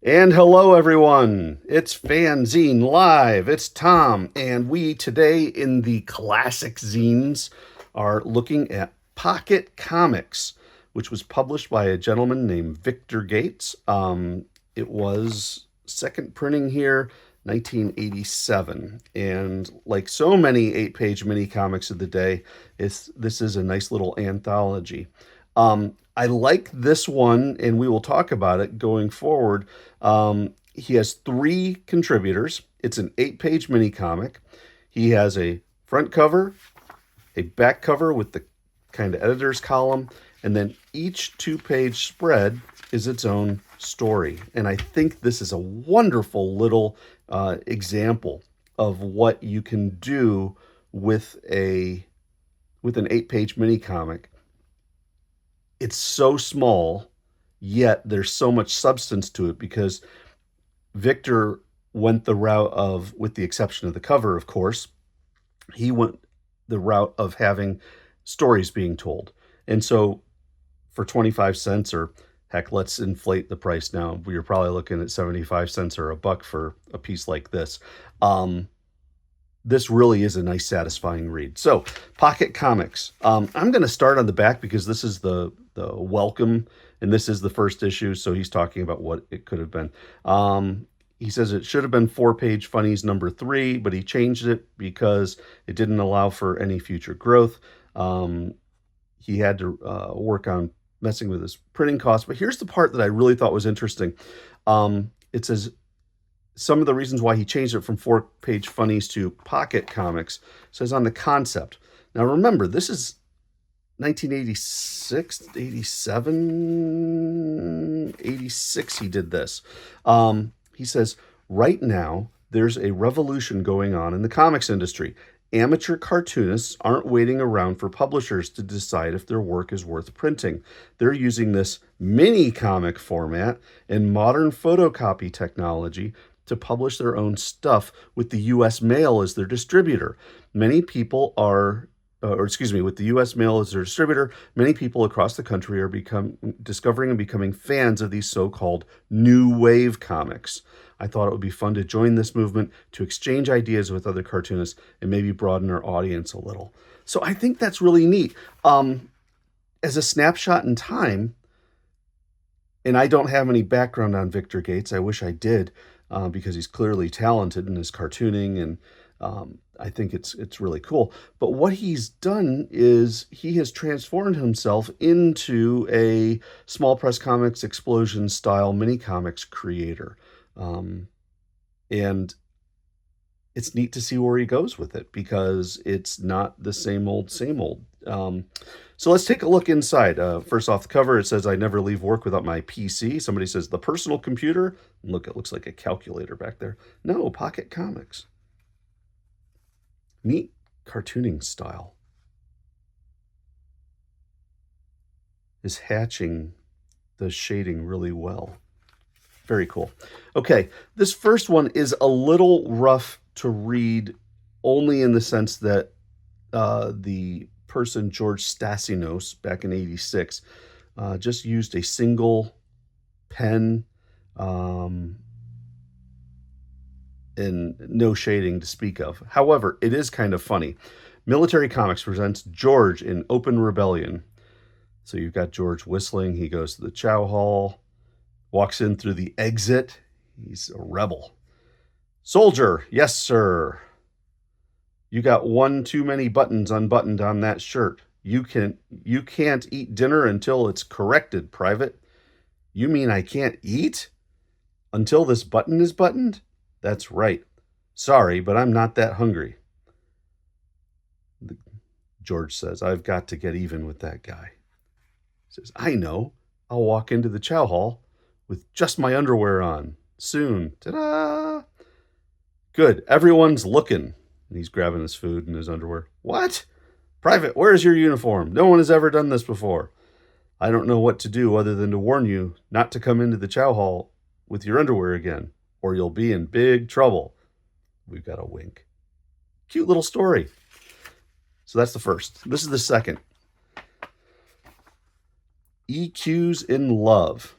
And hello, everyone. It's FANzine Live. It's Tom, and we today in the Classic Zines are looking at Pocket Comics, which was published by a gentleman named Victor Gates. It was second printing here, 1987, and like so many 8-page mini comics of the day, this is a nice little anthology. I like this one, and we will talk about it going forward. He has 3 contributors. It's an 8-page mini comic. He has a front cover, a back cover with the kind of editor's column, and then each 2-page spread is its own story. And I think this is a wonderful little example of what you can do with an 8-page mini comic. It's so small, yet there's so much substance to it because Victor went the route of, with the exception of the cover, of course, he went the route of having stories being told. And so for 25 cents, or heck, let's inflate the price now, you're probably looking at 75 cents or $1 for a piece like this. This really is a nice, satisfying read. So, Pocket Comics. I'm going to start on the back because this is the welcome, and this is the first issue, so he's talking about what it could have been. He says it should have been 4-page funnies number 3, but he changed it because it didn't allow for any future growth. He had to work on messing with his printing costs. But here's the part that I really thought was interesting. It says some of the reasons why he changed it from 4-page funnies to Pocket Comics. It says on the concept. Now remember, this is 1986, 87, 86 he did this. He says, right now, there's a revolution going on in the comics industry. Amateur cartoonists aren't waiting around for publishers to decide if their work is worth printing. They're using this mini comic format and modern photocopy technology to publish their own stuff with the U.S. mail as their distributor. Many people are with the U.S. mail as their distributor, many people across the country are discovering and becoming fans of these so-called new wave comics. I thought it would be fun to join this movement, to exchange ideas with other cartoonists, and maybe broaden our audience a little. So I think that's really neat. As a snapshot in time, and I don't have any background on Victor Gates. I wish I did, because he's clearly talented in his cartooning, and I think it's really cool. But what he's done is he has transformed himself into a small press comics explosion style mini comics creator. And it's neat to see where he goes with it because it's not the same old, same old. So let's take a look inside. First off the cover, it says, I never leave work without my PC. Somebody says, the personal computer. And look, it looks like a calculator back there. No, Pocket Comics. Neat cartooning style. Is hatching the shading really well. Very cool. Okay, this first one is a little rough to read, only in the sense that the person, George Stasinos, back in '86, just used a single pen and no shading to speak of. However, it is kind of funny. Military Comics presents George in Open Rebellion. So you've got George whistling. He goes to the chow hall, walks in through the exit. He's a rebel. Soldier, yes, sir. You got one too many buttons unbuttoned on that shirt. You can't eat dinner until it's corrected, Private. You mean I can't eat until this button is buttoned? That's right. Sorry, but I'm not that hungry. George says, I've got to get even with that guy. He says, I know. I'll walk into the chow hall with just my underwear on. Soon. Ta-da! Good. Everyone's looking. And he's grabbing his food and his underwear. What? Private, where's your uniform? No one has ever done this before. I don't know what to do other than to warn you not to come into the chow hall with your underwear again, or you'll be in big trouble. We've got a wink. Cute little story. So that's the first. This is the second. EQs in Love.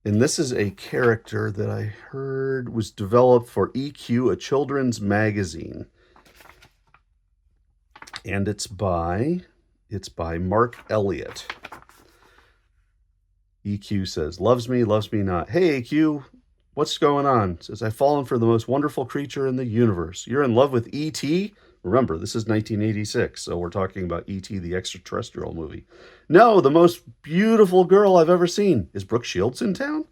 And this is a character that I heard was developed for EQ, a children's magazine. And it's by Mark Elliott. EQ says, loves me not. Hey, EQ, what's going on? Says, I've fallen for the most wonderful creature in the universe. You're in love with E.T.? Remember, this is 1986, so we're talking about E.T., the extraterrestrial movie. No, the most beautiful girl I've ever seen. Is Brooke Shields in town?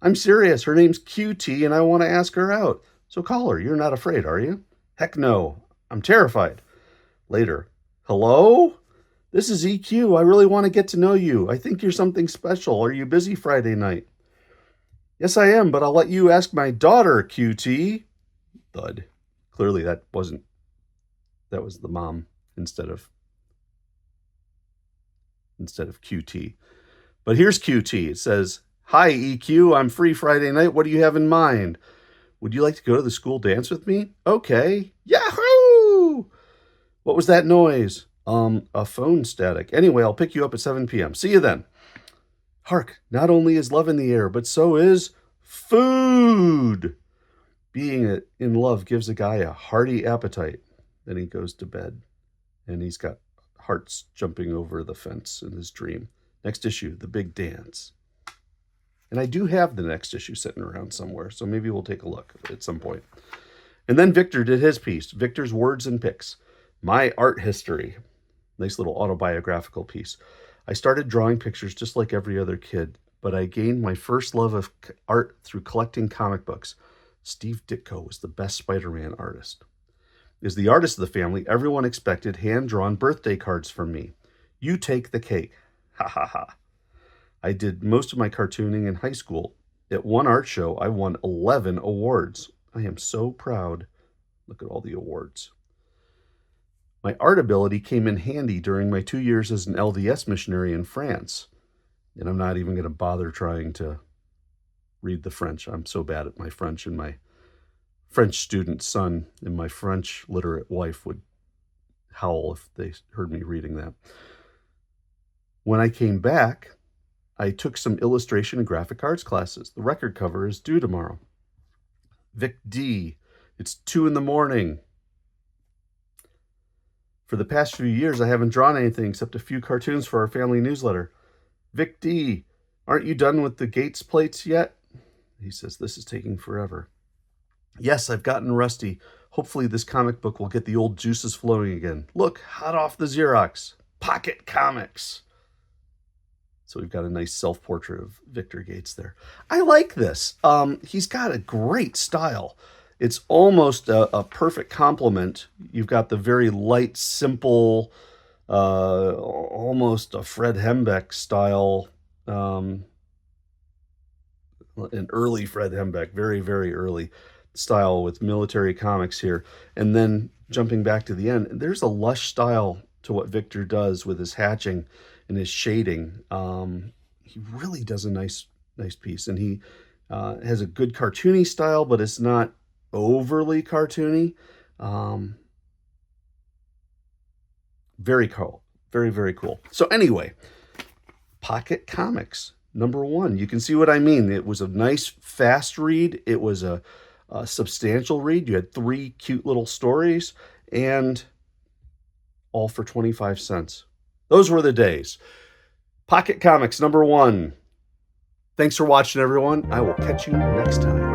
I'm serious. Her name's QT, and I want to ask her out. So call her. You're not afraid, are you? Heck no. I'm terrified. Later. Hello? This is EQ. I really want to get to know you. I think you're something special. Are you busy Friday night? Yes, I am, but I'll let you ask my daughter, QT. Thud. Clearly that was the mom instead of QT. But here's QT. It says, hi, EQ. I'm free Friday night. What do you have in mind? Would you like to go to the school dance with me? Okay. Yahoo! What was that noise? A phone static. Anyway, I'll pick you up at 7 p.m. See you then. Hark, not only is love in the air, but so is food. Being in love gives a guy a hearty appetite. Then he goes to bed, and he's got hearts jumping over the fence in his dream. Next issue, The Big Dance. And I do have the next issue sitting around somewhere, so maybe we'll take a look at some point. And then Victor did his piece, Victor's Words and Pics. My art history. Nice little autobiographical piece. I started drawing pictures just like every other kid, but I gained my first love of art through collecting comic books. Steve Ditko was the best Spider-Man artist. As the artist of the family, everyone expected hand-drawn birthday cards from me. You take the cake. Ha ha ha. I did most of my cartooning in high school. At one art show, I won 11 awards. I am so proud. Look at all the awards. My art ability came in handy during my 2 years as an LDS missionary in France. And I'm not even going to bother trying to read the French. I'm so bad at my French, and my French student son and my French literate wife would howl if they heard me reading that. When I came back, I took some illustration and graphic arts classes. The record cover is due tomorrow. Vic D. It's 2 a.m. For the past few years, I haven't drawn anything except a few cartoons for our family newsletter. Vic D., aren't you done with the Gates plates yet? He says, this is taking forever. Yes, I've gotten rusty. Hopefully this comic book will get the old juices flowing again. Look, hot off the Xerox. Pocket Comics. So we've got a nice self-portrait of Victor Gates there. I like this. He's got a great style. It's almost a perfect complement. You've got the very light, simple, almost a Fred Hembeck style, an early Fred Hembeck, very, very early style with military comics here. And then jumping back to the end, there's a lush style to what Victor does with his hatching and his shading. He really does a nice piece. And he has a good cartoony style, but it's not overly cartoony. Very cool. Very, very cool. So anyway, Pocket Comics, #1. You can see what I mean. It was a nice, fast read. It was a substantial read. You had 3 cute little stories, and all for 25 cents. Those were the days. Pocket Comics, #1. Thanks for watching, everyone. I will catch you next time.